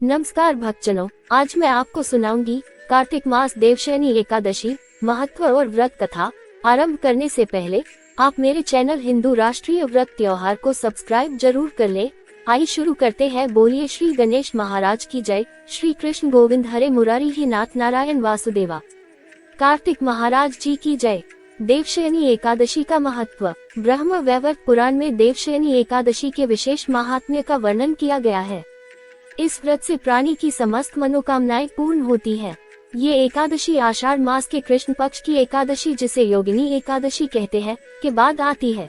नमस्कार भक्तजनों, आज मैं आपको सुनाऊंगी कार्तिक मास देवशयनी एकादशी महत्व और व्रत कथा। आरंभ करने से पहले आप मेरे चैनल हिंदू राष्ट्रीय व्रत त्योहार को सब्सक्राइब जरूर कर ले। आइए शुरू करते हैं। बोलिए श्री गणेश महाराज की जय। श्री कृष्ण गोविंद हरे मुरारी ही नाथ नारायण वासुदेवा। कार्तिक महाराज जी की जय। देवशयनी एकादशी का महत्व। ब्रह्म वैवर्त पुराण में देवशयनी एकादशी के विशेष महात्म्य का वर्णन किया गया है। इस व्रत से प्राणी की समस्त मनोकामनाएं पूर्ण होती हैं। ये एकादशी आषाढ़ मास के कृष्ण पक्ष की एकादशी, जिसे योगिनी एकादशी कहते हैं, के बाद आती है।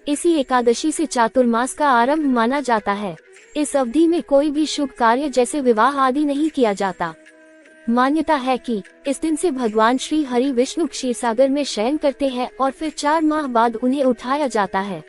इसी एकादशी से चातुर्मास का आरंभ माना जाता है। इस अवधि में कोई भी शुभ कार्य जैसे विवाह आदि नहीं किया जाता। मान्यता है कि इस दिन से भगवान श्री हरि विष्णु क्षीरसागर में शयन करते हैं और फिर 4 माह बाद उन्हें उठाया जाता है।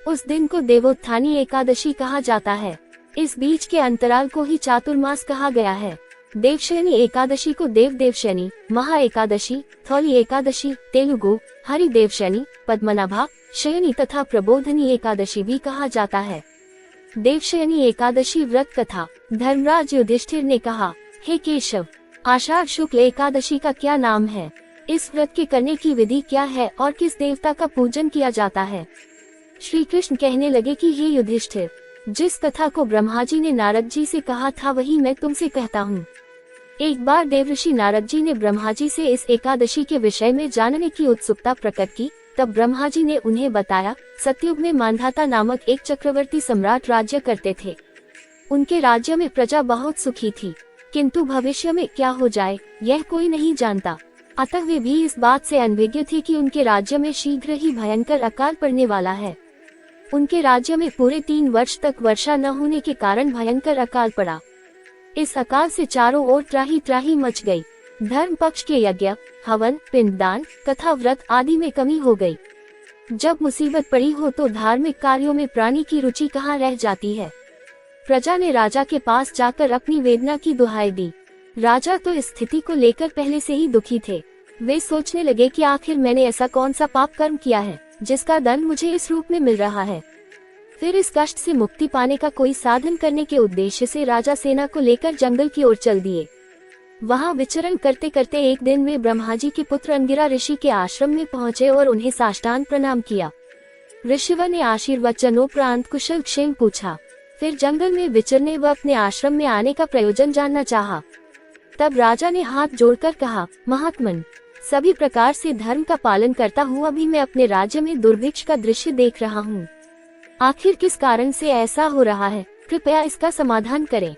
उस दिन को देवोत्थानी एकादशी कहा जाता है। इस बीच के अंतराल को ही चातुर्मास कहा गया है। देवशयनी एकादशी को देव देवशयनी, महा एकादशी, थौली एकादशी, तेलुगु हरि देवशयनी, पद्मनाभा शयनी तथा प्रबोधनी एकादशी भी कहा जाता है। देवशयनी एकादशी व्रत कथा। धर्मराज युधिष्ठिर ने कहा, हे केशव, आषाढ़ शुक्ल एकादशी का क्या नाम है? इस व्रत के करने की विधि क्या है और किस देवता का पूजन किया जाता है? श्री कृष्ण कहने लगे कि हे युधिष्ठिर, जिस कथा को ब्रह्मा जी ने नारद जी से कहा था वही मैं तुमसे कहता हूँ। एक बार देवऋषि नारद जी ने ब्रह्मा जी से इस एकादशी के विषय में जानने की उत्सुकता प्रकट की। तब ब्रह्मा जी ने उन्हें बताया, सतयुग में मांधाता नामक एक चक्रवर्ती सम्राट राज्य करते थे। उनके राज्य में प्रजा बहुत सुखी थी, किंतु भविष्य में क्या हो जाए यह कोई नहीं जानता। अतः वे भी इस बात से अनभिज्ञ थे कि उनके राज्य में शीघ्र ही भयंकर अकाल पड़ने वाला है। उनके राज्य में पूरे 3 वर्ष तक वर्षा न होने के कारण भयंकर अकाल पड़ा। इस अकाल से चारों ओर त्राही त्राही मच गई। धर्म पक्ष के यज्ञ, हवन, पिंडदान, कथा, व्रत आदि में कमी हो गई। जब मुसीबत पड़ी हो तो धार्मिक कार्यों में प्राणी की रुचि कहाँ रह जाती है। प्रजा ने राजा के पास जाकर अपनी वेदना की दुहाई दी। राजा तो इस स्थिति को लेकर पहले से ही दुखी थे। वे सोचने लगे कि आखिर मैंने ऐसा कौन सा पाप कर्म किया है जिसका दंड मुझे इस रूप में मिल रहा है। फिर इस कष्ट से मुक्ति पाने का कोई साधन करने के उद्देश्य से राजा सेना को लेकर जंगल की ओर चल दिए। वहां विचरण करते करते एक दिन वे ब्रह्मा जी के पुत्र अंगिरा ऋषि के आश्रम में पहुंचे और उन्हें साष्टांग प्रणाम किया। ऋषिवर ने आशीर्वचनोपरांत कुशल क्षेम पूछा। फिर जंगल में विचरने व अपने आश्रम में आने का प्रयोजन जानना चाहा। तब राजा ने हाथ जोड़कर कहा, महात्मन, सभी प्रकार से धर्म का पालन करता हुआ भी मैं अपने राज्य में दुर्भिक्ष का दृश्य देख रहा हूँ। आखिर किस कारण से ऐसा हो रहा है? कृपया इसका समाधान करें।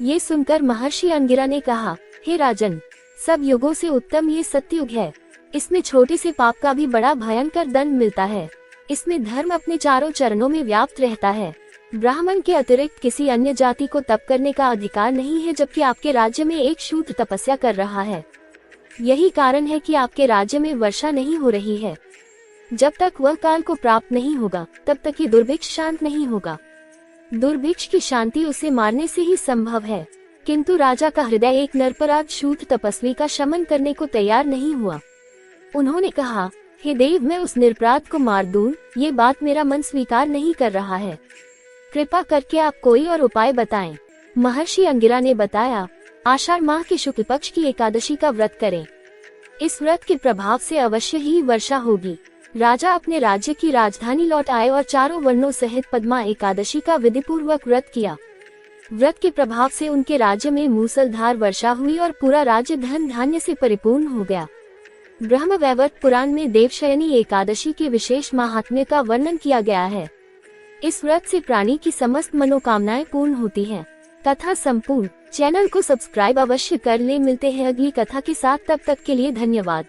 ये सुनकर महर्षि अंगिरा ने कहा, हे राजन, सब युगों से उत्तम ये सतयुग है। इसमें छोटे से पाप का भी बड़ा भयंकर दंड मिलता है। इसमें धर्म अपने चारों चरणों में व्याप्त रहता है। ब्राह्मण के अतिरिक्त किसी अन्य जाति को तप करने का अधिकार नहीं है, जबकि आपके राज्य में एक शूद्र तपस्या कर रहा है। यही कारण है कि आपके राज्य में वर्षा नहीं हो रही है। जब तक वह काल को प्राप्त नहीं होगा तब तक ये दुर्भिक्ष शांत नहीं होगा। दुर्भिक्ष की शांति उसे मारने से ही संभव है, किंतु राजा का हृदय एक निरपराध शूद्र तपस्वी का शमन करने को तैयार नहीं हुआ। उन्होंने कहा, हे देव, मैं उस निरपराध को मार दूं, ये बात मेरा मन स्वीकार नहीं कर रहा है। कृपा करके आप कोई और उपाय बताएं। महर्षि अंगिरा ने बताया, आषाढ़ माह के शुक्ल पक्ष की एकादशी का व्रत करें। इस व्रत के प्रभाव से अवश्य ही वर्षा होगी। राजा अपने राज्य की राजधानी लौट आए और चारों वर्णों सहित पद्मा एकादशी का विधिपूर्वक व्रत किया। व्रत के प्रभाव से उनके राज्य में मूसलधार वर्षा हुई और पूरा राज्य धन धान्य से परिपूर्ण हो गया। ब्रह्म वैवर्त पुराण में देवशयनी एकादशी के विशेष महात्म्य का वर्णन किया गया है। इस व्रत से प्राणी की समस्त मनोकामनाएं पूर्ण होती हैं। कथा संपूर्ण। चैनल को सब्सक्राइब अवश्य कर ले। मिलते हैं अगली कथा के साथ, तब तक के लिए धन्यवाद।